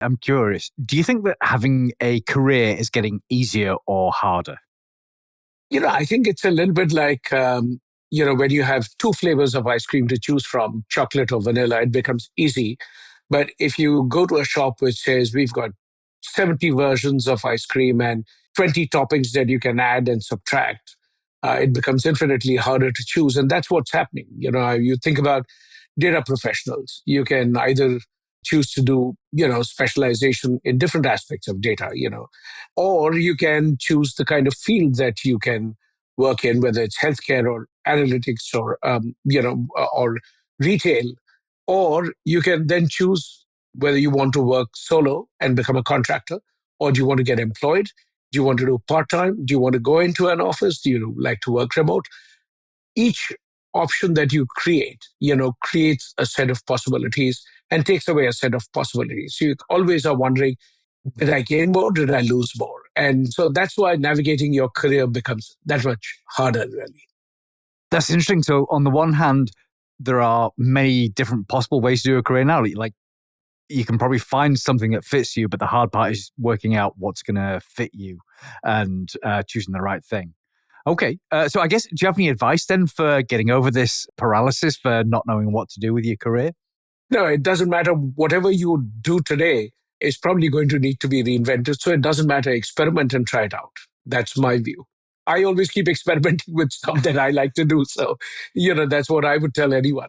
I'm curious. Do you think that having a career is getting easier or harder? I think it's a little bit like, when you have two flavors of ice cream to choose from, chocolate or vanilla, it becomes easy. But if you go to a shop which says we've got 70 versions of ice cream and 20 toppings that you can add and subtract, it becomes infinitely harder to choose. And that's what's happening. You think about data professionals. You can either choose to do, specialization in different aspects of data, or you can choose the kind of field that you can work in, whether it's healthcare or analytics or, or retail, or you can then choose whether you want to work solo and become a contractor, or do you want to get employed? Do you want to do part-time? Do you want to go into an office? Do you like to work remote? Each option that you create, creates a set of possibilities and takes away a set of possibilities. So you always are wondering, did I gain more? Did I lose more? And so that's why navigating your career becomes that much harder, really. That's interesting. So on the one hand, there are many different possible ways to do a career now. Like you can probably find something that fits you, but the hard part is working out what's going to fit you and choosing the right thing. Okay. So I guess, do you have any advice then for getting over this paralysis for not knowing what to do with your career? No, it doesn't matter. Whatever you do today is probably going to need to be reinvented. So it doesn't matter. Experiment and try it out. That's my view. I always keep experimenting with stuff that I like to do. So, that's what I would tell anyone.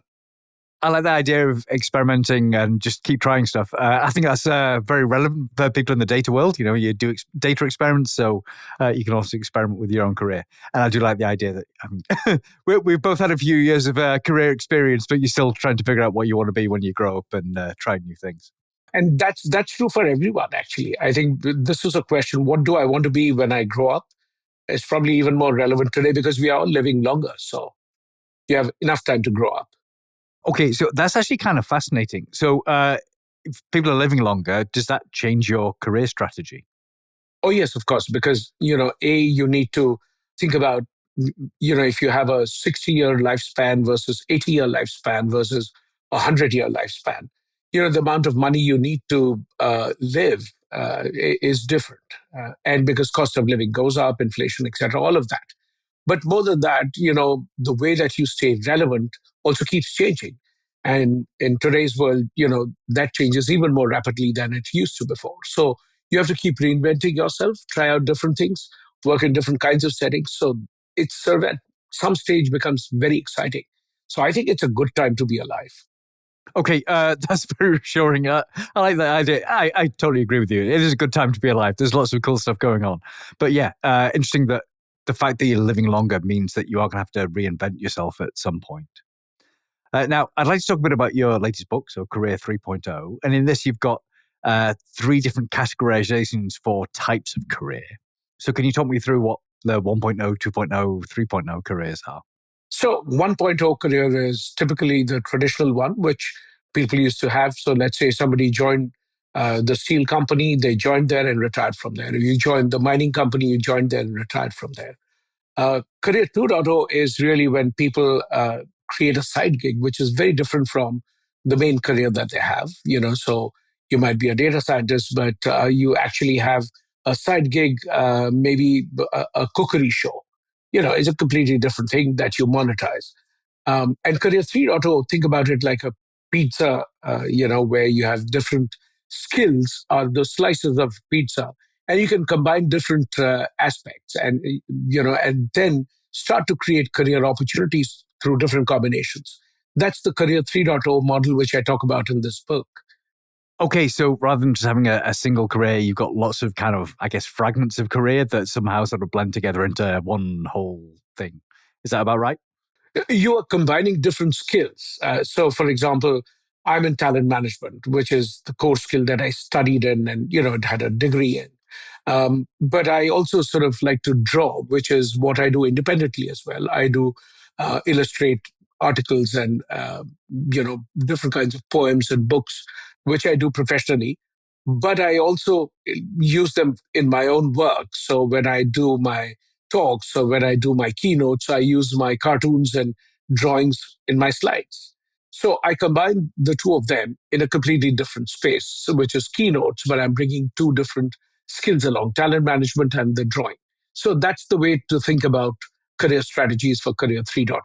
I like the idea of experimenting and just keep trying stuff. I think that's very relevant for people in the data world. You do data experiments, so you can also experiment with your own career. And I do like the idea that we've both had a few years of career experience, but you're still trying to figure out what you want to be when you grow up and try new things. And that's true for everyone, actually. I think this is a question, what do I want to be when I grow up? It's probably even more relevant today because we are all living longer. So you have enough time to grow up. Okay, so that's actually kind of fascinating. So if people are living longer, does that change your career strategy? Oh, yes, of course, because, you need to think about, if you have a 60-year lifespan versus 80-year lifespan versus a 100-year lifespan, the amount of money you need to live is different. And because cost of living goes up, inflation, et cetera, all of that. But more than that, the way that you stay relevant also keeps changing. And in today's world, that changes even more rapidly than it used to before. So you have to keep reinventing yourself, try out different things, work in different kinds of settings. So it's sort of at some stage becomes very exciting. So I think it's a good time to be alive. Okay, that's very reassuring. I like that idea. I totally agree with you. It is a good time to be alive. There's lots of cool stuff going on. But yeah, interesting that the fact that you're living longer means that you are going to have to reinvent yourself at some point. Now, I'd like to talk a bit about your latest book, so Career 3.0. And in this, you've got three different categorizations for types of career. So can you talk me through what the 1.0, 2.0, 3.0 careers are? So 1.0 career is typically the traditional one, which people used to have. So let's say somebody joined the steel company, they joined there and retired from there. If you joined the mining company, you joined there and retired from there. Career 2.0 is really when people create a side gig, which is very different from the main career that they have. So you might be a data scientist, but you actually have a side gig, maybe a cookery show. It's a completely different thing that you monetize. And Career 3.0, think about it like a pizza, where you have different skills or the slices of pizza, and you can combine different aspects and then start to create career opportunities through different combinations. That's the Career 3.0 model, which I talk about in this book. Okay, so rather than just having a single career, you've got lots of kind of, I guess, fragments of career that somehow sort of blend together into one whole thing. Is that about right? You are combining different skills. So, for example, I'm in talent management, which is the core skill that I studied in and, had a degree in. But I also sort of like to draw, which is what I do independently as well. I do illustrate articles and, different kinds of poems and books, which I do professionally. But I also use them in my own work. So when I do my talks or when I do my keynotes, I use my cartoons and drawings in my slides. So I combine the two of them in a completely different space, which is keynotes, but I'm bringing two different skills along, talent management and the drawing. So that's the way to think about career strategies for Career 3.0.